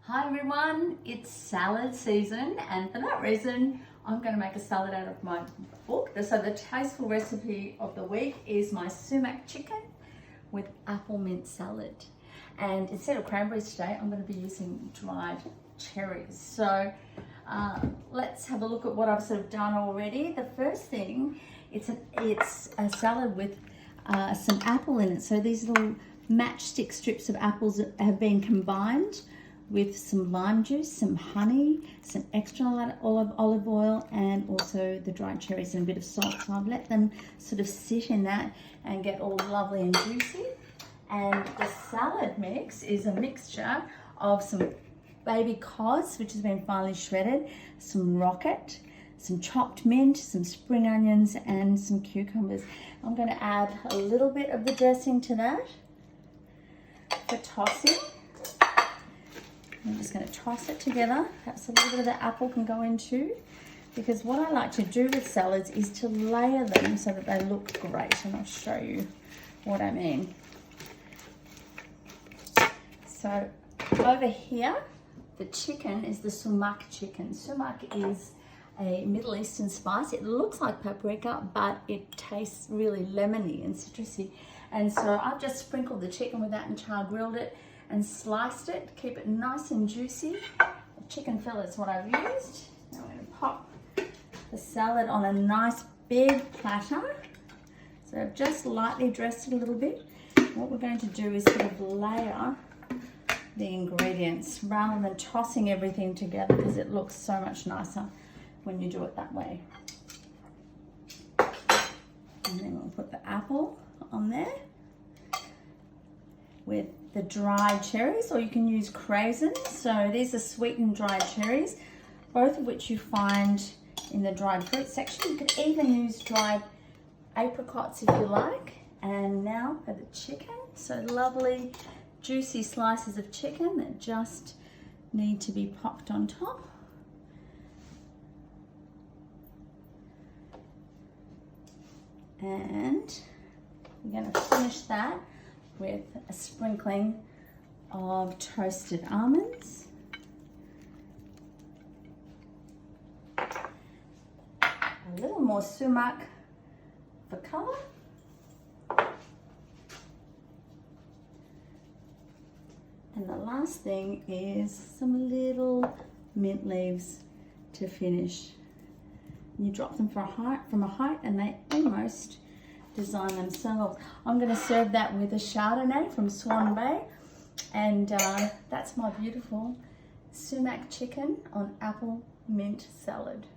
Hi everyone, it's salad season, and for that reason I'm going to make a salad out of my book. So the tasteful recipe of the week is my sumac chicken with apple mint salad, and instead of cranberries today I'm going to be using dried cherries. So let's have a look at what I've sort of done already. The first thing, it's a salad with some apple in it. So these little matchstick strips of apples have been combined with some lime juice, some honey, some extra light olive oil, and also the dried cherries and a bit of salt. So I've let them sort of sit in that and get all lovely and juicy. And the salad mix is a mixture of some baby cos, which has been finely shredded, some rocket, some chopped mint, some spring onions, and some cucumbers. I'm going to add a little bit of the dressing to that for tossing. I'm just going to toss it together. Perhaps a little bit of the apple can go in too, because what I like to do with salads is to layer them so that they look great, and I'll show you what I mean. So over here, the chicken is the sumac chicken. Sumac is a Middle Eastern spice. It looks like paprika, but it tastes really lemony and citrusy. And so I've just sprinkled the chicken with that and char grilled it and sliced it to keep it nice and juicy. The chicken fillet is what I've used. Now I'm going to pop the salad on a nice big platter. So I've just lightly dressed it a little bit. What we're going to do is sort of layer the ingredients rather than tossing everything together, because it looks so much nicer when you do it that way. And then we'll put the apple on there with the dried cherries, or you can use craisins. So these are sweetened dried cherries, both of which you find in the dried fruit section. You could even use dried apricots if you like. And now for the chicken. So lovely juicy slices of chicken that just need to be popped on top. And we're going to finish that with a sprinkling of toasted almonds, a little more sumac for colour, and the last thing is some little mint leaves to finish. You drop them from a height and they almost design themselves. I'm going to serve that with a Chardonnay from Swan Bay, and that's my beautiful sumac chicken on apple mint salad.